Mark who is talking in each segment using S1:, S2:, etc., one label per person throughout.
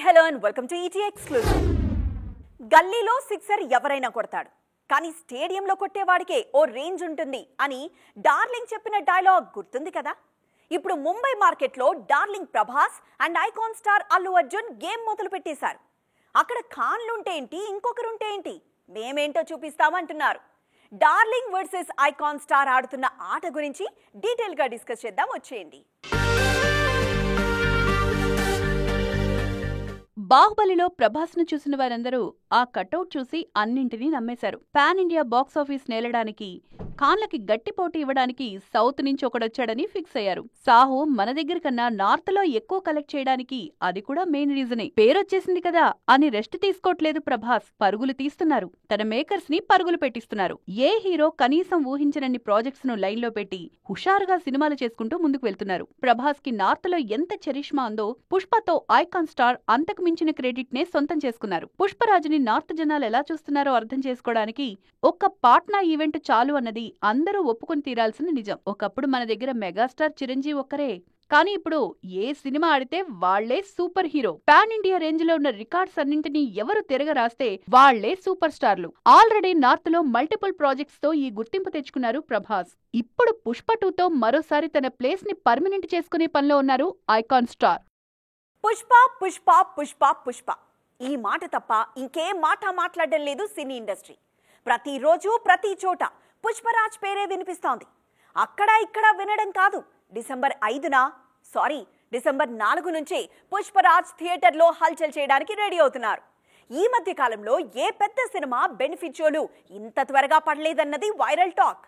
S1: Hello and welcome to ET exclusive. గల్లీలో sixer ఎవరైనా కొడతాడు, కానీ స్టేడియంలో కొట్టేవాడికే ఓ రేంజ్ ఉంటుంది అని డార్లింగ్ చెప్పిన డైలాగ్ గుర్తుంది కదా. ఇప్పుడు ముంబై మార్కెట్లో darling Prabhas and icon star Allu Arjun game మొదలు పెట్టేశారు. అక్కడ ఖాన్లుంటే ఏంటి, ఇంకొకరుంటే ఏంటి, మేమేంటో చూపిస్తామంటున్నారు. డార్లింగ్ వర్సెస్ ఐకాన్ స్టార్ ఆడుతున్న ఆట గురించి డీటెయిల్గా డిస్కస్ చేద్దాం, వచ్చేయండి.
S2: బాహుబలిలో ప్రభాస్ను చూసిన వారందరూ ఆ కటౌట్ చూసి అన్నింటినీ నమ్మేశారు. పాన్ ఇండియా బాక్సాఫీస్ నేలడానికి, ఖాన్లకి గట్టి పోటీ ఇవ్వడానికి సౌత్ నుంచి ఒకడొచ్చాడని ఫిక్స్ అయ్యారు. సాహో మన దగ్గర కన్నా నార్త్ లో ఎక్కువ కలెక్ట్ చేయడానికి అది కూడా మెయిన్ రీజనే. పేరొచ్చేసింది కదా అని రెస్ట్ తీసుకోవట్లేదు ప్రభాస్, పరుగులు తీస్తున్నారు. తన మేకర్స్ ని పరుగులు పెట్టిస్తున్నారు. ఏ హీరో కనీసం ఊహించనన్ని ప్రాజెక్ట్స్ ను లైన్ లో పెట్టి హుషారుగా సినిమాలు చేసుకుంటూ ముందుకు వెళ్తున్నారు. ప్రభాస్ కి నార్త్ లో ఎంత చరిష్మా ఉందో పుష్పతో ఐకాన్ స్టార్ అంతకు మించిన క్రెడిట్ నే సొంతం చేసుకున్నారు. పుష్పరాజుని నార్త్ జనాలు ఎలా చూస్తున్నారో అర్థం చేసుకోవడానికి ఒక్క పాట్నా ఈవెంట్ చాలు అన్నది అందరూ ఒప్పుకొని తీరాల్సిన నిజం. ఒకప్పుడు మన దగ్గర మెగాస్టార్ చిరంజీవి ఒక్కరే, కానీ ఇప్పుడు ఏ సినిమా ఆడితే వాళ్లే super hero. Pan India range లో ఉన్న రికార్డ్స్ అన్నింటినీ ఎవరు తిరగరాస్తే వాళ్లే సూపర్ స్టార్లు. ఆల్రెడీ నార్త్ లో మల్టిపుల్ ప్రాజెక్ట్స్ తో ఈ గుర్తింపు తెచ్చుకున్నారు ప్రభాస్. ఇప్పుడు పుష్ప 2తో మరోసారి తన ప్లేస్ ని పర్మనెంట్ చేసుకునే పనిలో ఉన్నారు ఐకాన్ స్టార్.
S1: పుష్ప పుష్ప పుష్ప పుష్ప, ఈ మాట తప్ప ఇంకేం మాట మాట్లాడడం లేదు సినీ ఇండస్ట్రీ. ప్రతిరోజు ప్రతి చోట పుష్పరాజ్ పేరే వినిపిస్తోంది. అక్కడ ఇక్కడ వినడం కాదు, డిసెంబర్ 4 నుంచే పుష్పరాజ్ థియేటర్లో హల్చల్ చేయడానికి రెడీ అవుతున్నారు. ఈ మధ్య కాలంలో ఏ పెద్ద సినిమా బెనిఫిట్ షోలు ఇంత త్వరగా పడలేదన్నది వైరల్ టాక్.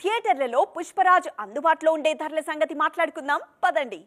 S1: థియేటర్లలో పుష్పరాజ్ అందుబాటులో ఉండే ధరల సంగతి మాట్లాడుకుందాం పదండి.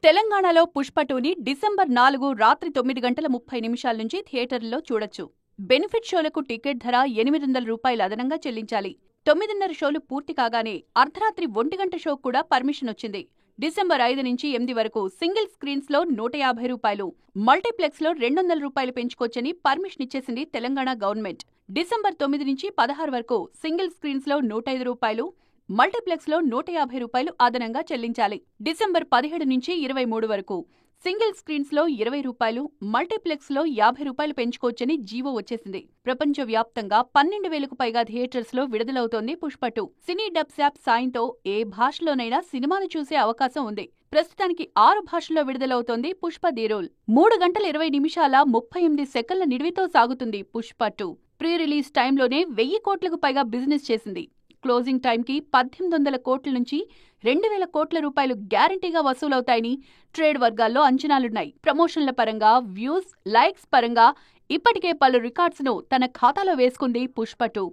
S2: తెలంగాణలో పుష్ప 2ని డిసెంబర్ 4 రాత్రి 9:30 నుంచి థియేటర్లలో చూడొచ్చు. బెనిఫిట్ షోలకు టికెట్ ధర 800 రూపాయలు అదనంగా చెల్లించాలి. 9:30 షోలు పూర్తి కాగానే అర్ధరాత్రి 1 గంట షోకు కూడా పర్మిషన్ వచ్చింది. డిసెంబర్ 5 నుంచి 8 వరకు సింగిల్ స్క్రీన్స్ లో 150 రూపాయలు, మల్టీప్లెక్స్ లో 200 రూపాయలు పెంచుకోవచ్చని పర్మిషన్ ఇచ్చేసింది తెలంగాణ గవర్నమెంట్. డిసెంబర్ 9 నుంచి 16 వరకు సింగిల్ స్క్రీన్స్ లో 105 రూపాయలు, మల్టీప్లెక్స్ లో 150 రూపాయలు అదనంగా చెల్లించాలి. డిసెంబర్ 17 నుంచి 23 వరకు సింగిల్ స్క్రీన్స్ లో 20 రూపాయలు, మల్టీప్లెక్స్ లో 50 రూపాయలు పెంచుకోవచ్చని జీవో వచ్చేసింది. ప్రపంచవ్యాప్తంగా 12,000కు పైగా థియేటర్స్ లో విడుదలవుతోంది పుష్ప 2. సినీ డబ్స్ యాప్ సాయంతో ఏ భాషలోనైనా సినిమాను చూసే అవకాశం ఉంది. ప్రస్తుతానికి 6 భాషల్లో విడుదలవుతోంది పుష్ప ది రోల్. 3 గంటల 20 నిమిషాల 38 సెకన్ల నిడివితో సాగుతుంది పుష్ప 2. ప్రీ రిలీజ్ టైంలోనే 1000 కోట్లకు పైగా బిజినెస్ చేసింది. క్లోజింగ్ టైంకి 1800 కోట్ల నుంచి 2000 కోట్ల రూపాయలు గ్యారంటీగా వసూలవుతాయని ట్రేడ్ వర్గాల్లో అంచనాలున్నాయి. ప్రమోషన్ల పరంగా, వ్యూస్, లైక్స్ పరంగా ఇప్పటికే పలు రికార్డ్స్ ను తన ఖాతాలో వేసుకుంది పుష్ప 2.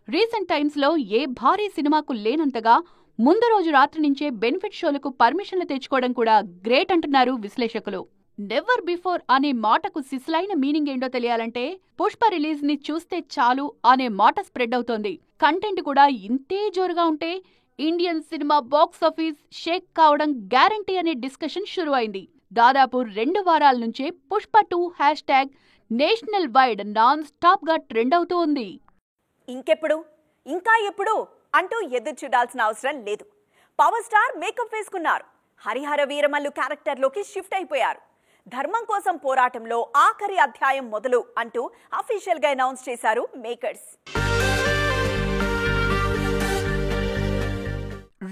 S2: రీసెంట్ టైమ్స్ లో ఏ భారీ సినిమాకు లేనంతగా ముందు రోజు రాత్రి నుంచే బెనిఫిట్ షోలకు పర్మిషన్లు తెచ్చుకోవడం కూడా గ్రేట్ అంటున్నారు విశ్లేషకులు. నెవర్ బిఫోర్ అనే మాటకు సిసలైన మీనింగ్ ఏంటో తెలియాలంటే పుష్ప రిలీజ్ ని చూస్తే చాలు అనే మాట స్ప్రెడ్ అవుతోంది. కంటెంట్ కూడా ఇంతే జోరుగా ఉంటే ఇండియన్ సినిమా బాక్సాఫీస్ షేక్ కావడం గ్యారంటీ అనే డిస్కషన్ షురు అయింది. దాదాపు 2 వారాల నుంచే Pushpa 2 hashtag national wide non stop గా ట్రెండ్ అవుతూ ఉంది.
S1: ఇంకెప్పుడు, ఇంకా ఎప్పుడు అంటూ ఎదురు చూడాల్సిన అవసరం లేదు. పవర్ స్టార్ మేకప్ వేసుకున్నారు. హరిహర వీరమల్లు క్యారెక్టర్లోకి షిఫ్ట్ అయిపోయారు. ధర్మం కోసం పోరాటంలో ఆఖరి అధ్యాయం మొదలు అంటూ అఫీషియల్ గా అనౌన్స్ చేశారు మేకర్స్.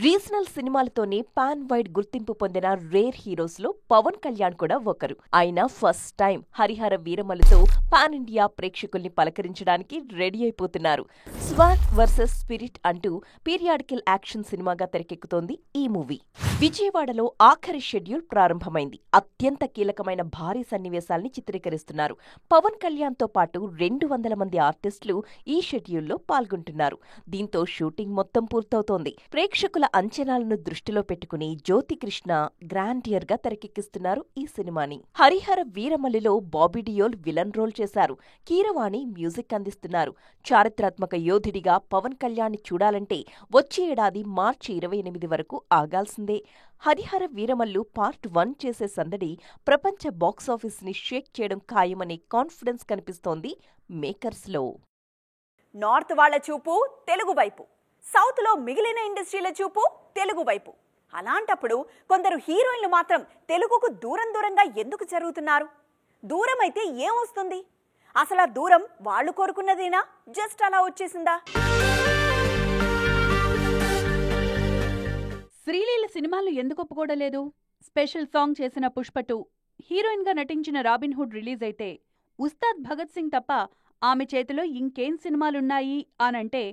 S3: రీజనల్ సినిమాలతోనే పాన్ వైడ్ గుర్తింపు పొందిన రేర్ హీరోస్ లో పవన్ కళ్యాణ్ కూడా ఒకరు. ఆయన ఫస్ట్ టైం హరిహర వీరమల్లుతో పాన్ ఇండియా ప్రేక్షకుల్ని పలకరించడానికి రెడీ అయిపోతున్నారు. స్వాట్ వర్సెస్ స్పిరిట్ అంటూ పీరియాడికల్ యాక్షన్ సినిమాగా తెరకెక్కుతోంది ఈ మూవీ. విజయవాడలో ఆఖరి షెడ్యూల్ ప్రారంభమైంది. అత్యంత కీలకమైన భారీ సన్నివేశాల్ని చిత్రీకరిస్తున్నారు. పవన్ కళ్యాణ్ తో పాటు 200 మంది ఆర్టిస్టులు ఈ షెడ్యూల్లో పాల్గొంటున్నారు. దీంతో షూటింగ్ మొత్తం పూర్తవుతోంది. ప్రేక్షకుల అంచనాలను దృష్టిలో పెట్టుకుని జ్యోతికృష్ణ గ్రాండియర్ గా తెరకెక్కిస్తున్నారు ఈ సినిమాని. హరిహర వీరమల్లులో బాబీ డియోల్ విలన్ రోల్ చేశారు. కీరవాణి మ్యూజిక్ అందిస్తున్నారు. చారిత్రాత్మక యోధుడిగా పవన్ కళ్యాణ్ చూడాలంటే వచ్చే ఏడాది మార్చి 28 వరకు ఆగాల్సిందే. హరిహర వీరమల్లు పార్ట్ 1 చేసే సందడి ప్రపంచ బాక్సాఫీస్ ని షేక్ చేయడం ఖాయమనే కాన్ఫిడెన్స్ కనిపిస్తోంది మేకర్స్ లో.
S1: నార్త్ వాళ్ల చూపు తెలుగు వైపు, సౌత్ లో మిగిలిన ఇండస్ట్రీల చూపు తెలుగు వైపు. అలాంటప్పుడు కొందరు హీరోయిన్లు మాత్రం తెలుగుకు దూరంగా ఎందుకు జరుగుతున్నారు? దూరం అయితే ఏమొస్తుంది? అసలు ఆ దూరం వాళ్ళు కోరుకున్నదేనా, జస్ట్ అలా వచ్చేసిందా?
S2: శ్రీలీల సినిమాలు ఎందుకు ఒప్పుకోవడలేదు? స్పెషల్ సాంగ్ చేసిన పుష్ప 2, హీరోయిన్ గా నటించిన రాబిన్హుడ్ రిలీజ్ అయితే ఉస్తాద్ భగత్ సింగ్ తప్ప ఆమె చేతిలో ఇంకేం సినిమాలున్నాయి అనంటే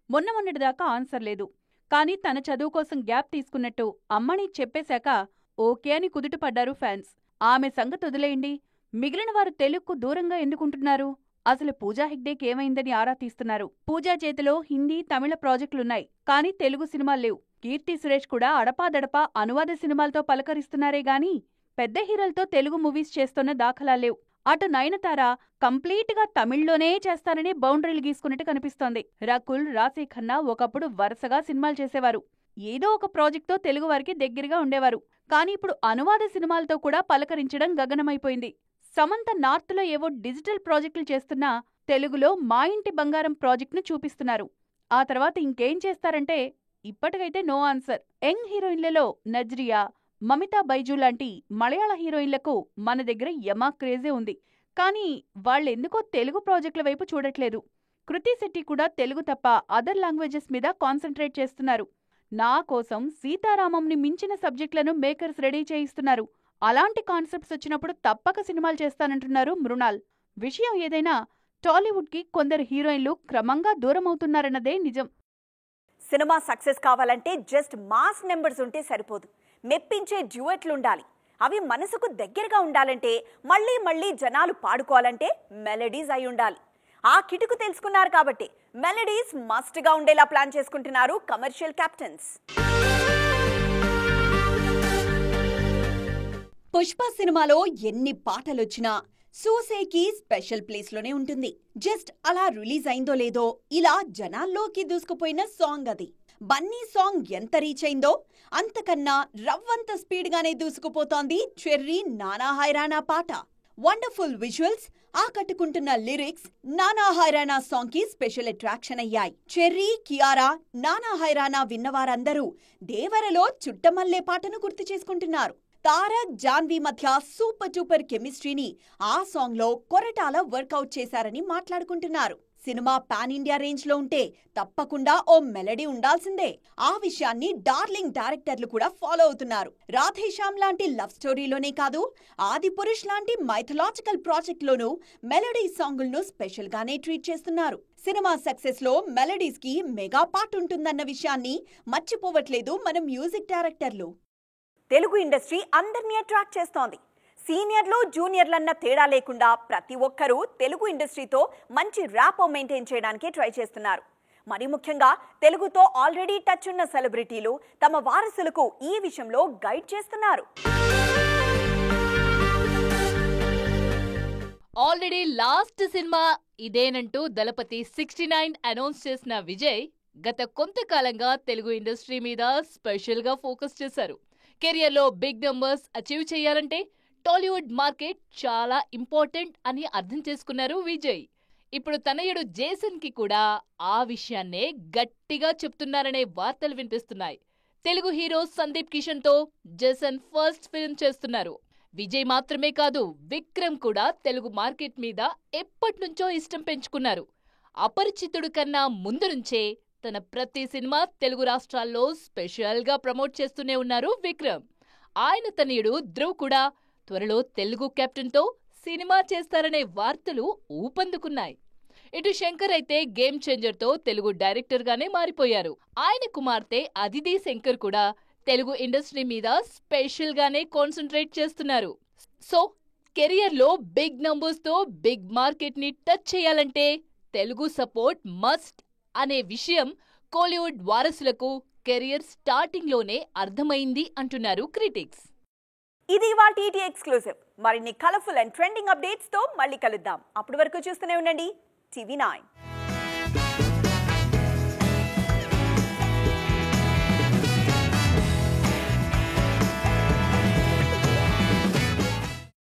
S2: మొన్నటిదాకా ఆన్సర్ లేదు. కానీ తన చదువు కోసం గ్యాప్ తీసుకున్నట్టు అమ్మని చెప్పేశాక ఓకే అని కుదుటపడ్డారు ఫ్యాన్స్. ఆమె సంగతి వదిలేయండి, మిగిలిన వారు తెలుగుకు దూరంగా ఎందుకుంటున్నారు? అసలు పూజా హెగ్డేకి ఏమైందని ఆరా తీస్తున్నారు. పూజా చేతిలో హిందీ, తమిళ ప్రాజెక్టులున్నాయి, కానీ తెలుగు సినిమాలు లేవు. కీర్తి సురేష్ కూడా అడపాదడపా అనువాద సినిమాలతో పలకరిస్తున్నారే గాని పెద్ద హీరోలతో తెలుగు మూవీస్ చేస్తున్న దాఖలాలేవు. అటు నయనతార కంప్లీట్ గా తమిళ్లోనే చేస్తారని బౌండరీలు గీసుకున్నట్టు కనిపిస్తోంది. రకుల్, రాశీ ఖన్నా ఒకప్పుడు వరుసగా సినిమాలు చేసేవారు. ఏదో ఒక ప్రాజెక్టుతో తెలుగు వారికి దగ్గరగా ఉండేవారు. కానీ ఇప్పుడు అనువాద సినిమాలతో కూడా పలకరించడం గగనమైపోయింది. సమంత నార్త్ లో ఏవో డిజిటల్ ప్రాజెక్టులు చేస్తున్నా తెలుగులో మా ఇంటి బంగారం ప్రాజెక్టును చూపిస్తున్నారు. ఆ తర్వాత ఇంకేం చేస్తారంటే ఇప్పటికైతే నో ఆన్సర్. యంగ్ హీరోయిన్లలో నజ్రియా, మమితా బైజు లాంటి మలయాళ హీరోయిన్లకు మన దగ్గర యమా క్రేజే ఉంది. కానీ వాళ్ళెందుకో తెలుగు ప్రాజెక్టుల వైపు చూడట్లేదు. కృతి శెట్టి కూడా తెలుగు తప్ప అదర్ లాంగ్వేజెస్ మీద కాన్సంట్రేట్ చేస్తున్నారు. నా కోసం సీతారామంని మించిన సబ్జెక్టులను మేకర్స్ రెడీ చేయిస్తున్నారు. అలాంటి కాన్సెప్ట్స్ వచ్చినప్పుడు తప్పక సినిమాలు చేస్తానంటున్నారు మృణాల్. విషయం ఏదైనా టాలీవుడ్కి కొందరు హీరోయిన్లు క్రమంగా దూరమవుతున్నారన్నదే నిజం.
S1: సినిమా సక్సెస్ కావాలంటే జస్ట్ మాస్ నెంబర్స్ ఉంటే సరిపోదు, మెప్పించే డ్యూయెట్లుండాలి. అవి మనసుకు దగ్గరగా ఉండాలంటే, మళ్ళీ జనాలు పాడుకోవాలంటే మెలడీస్ అయి ఉండాలి. ఆ కిటుకు తెలుసుకున్నారు కాబట్టి మెలడీస్ మస్ట్గా ఉండేలా ప్లాన్ చేసుకుంటున్నారు కమర్షియల్ క్యాప్టెన్స్. పుష్ప సినిమాలో ఎన్ని పాటలొచ్చినా సూసేకి స్పెషల్ ప్లేస్లోనే ఉంటుంది. జస్ట్ అలా రిలీజ్ అయిందో లేదో ఇలా జనాల్లోకి దూసుకుపోయిన సాంగ్ అది. బన్నీ సాంగ్ ఎంత రీచ్ అయిందో అంతకన్నా రవ్వంత స్పీడ్గానే దూసుకుపోతోంది చెర్రీ నానా హైరానా పాట. వండర్ఫుల్ విజువల్స్, ఆకట్టుకుంటున్న లిరిక్స్ నానా హైరానా సాంగ్ కి స్పెషల్ అట్రాక్షన్ అయ్యాయి. చెర్రీ, కియారా, నానా హైరానా విన్నవారందరూ దేవరలో చుట్టమల్లే పాటను గుర్తు చేసుకుంటున్నారు. తారక్, జాన్వీ మధ్య సూపర్ డూపర్ కెమిస్ట్రీని ఆ సాంగ్ లో కొరటాల వర్కౌట్ చేశారని మాట్లాడుకుంటున్నారు. సినిమా పాన్ ఇండియా రేంజ్ లో ఉంటే తప్పకుండా ఓ మెలడీ ఉండాల్సిందే. ఆ విషయాన్ని డార్లింగ్ డైరెక్టర్లు కూడా ఫాలో అవుతున్నారు. రాధేశ్యామ్ లాంటి లవ్ స్టోరీలోనే కాదు, ఆదిపురుష్ లాంటి మైథలాజికల్ ప్రాజెక్ట్ లోనూ మెలడీ సాంగులను స్పెషల్ గానే ట్రీట్ చేస్తున్నారు. సినిమా సక్సెస్ లో మెలడీస్ కి మెగా పార్ట్ ఉంటుందన్న విషయాన్ని మర్చిపోవట్లేదు మన మ్యూజిక్ డైరెక్టర్లు. తెలుగు ఇండస్ట్రీ అందరినీ అట్రాక్ట్ చేస్తోంది. సీనియర్లు, జూనియర్లన్న తేడా లేకుండా ప్రతి ఒక్కరూ తెలుగు ఇండస్ట్రీతో మంచి ర్యాపో మెయింటైన్ చేయడానికి ట్రై చేస్తున్నారు. మరి ముఖ్యంగా తెలుగుతో ఆల్రెడీ టచ్ ఉన్న సెలబ్రిటీలు తమ వారసులకు ఈ విషయంలో గైడ్ చేస్తున్నారు.
S4: ఆల్రెడీ లాస్ట్ సినిమా ఇదేనంటూ దళపతి 69 అనౌన్స్ చేసిన విజయ్ గత కొంతకాలంగా తెలుగు ఇండస్ట్రీ మీద స్పెషల్ గా ఫోకస్ చేశారు. కెరియర్లో బిగ్ నంబర్స్ అచీవ్ చేయాలంటే టాలీవుడ్ మార్కెట్ చాలా ఇంపార్టెంట్ అని అర్థం చేసుకున్నారు విజయ్. ఇప్పుడు తనయుడు జేసన్ కి కూడా ఆ విషయాన్నే గట్టిగా చెప్తున్నారనే వార్తలు వినిపిస్తున్నాయి. తెలుగు హీరో సందీప్ కిషన్ తో జేసన్ ఫస్ట్ ఫిల్మ్ చేస్తున్నారు. విజయ్ మాత్రమే కాదు, విక్రమ్ కూడా తెలుగు మార్కెట్ మీద ఎప్పటినుంచో ఇష్టం పెంచుకున్నారు. అపరిచితుడు కన్నా ముందు నుంచే తన ప్రతి సినిమా తెలుగు రాష్ట్రాల్లో స్పెషల్ గా ప్రమోట్ చేస్తూనే ఉన్నారు విక్రమ్. ఆయన తనయుడు ధ్రువ్ కూడా త్వరలో తెలుగు కెప్టెన్ తో సినిమా చేస్తారనే వార్తలు ఊపందుకున్నాయి. ఇటు శంకర్ అయితే గేమ్ చేంజర్ తో తెలుగు డైరెక్టర్ గానే మారిపోయారు. ఆయన కుమార్తె అదితి శంకర్ కూడా తెలుగు ఇండస్ట్రీ మీద స్పెషల్ గానే కాన్సంట్రేట్ చేస్తున్నారు. సో కెరియర్ లో బిగ్ నంబర్స్ తో బిగ్ మార్కెట్ ని టచ్ చేయాలంటే తెలుగు సపోర్ట్ మస్ట్ అనే విషయం కోలీవుడ్ వారసులకు కెరియర్ స్టార్టింగ్ లోనే అర్థమైంది అంటున్నారు క్రిటిక్స్.
S1: ఇది ఇవాల్టి టీటీ ఎక్స్క్లూజివ్. మరిన్ని కలర్ఫుల్ అండ్ ట్రెండింగ్ అప్డేట్స్ తో మళ్ళీ కలుద్దాం. అప్పటి వరకు చూస్తూనే ఉండండి టీవీ 9.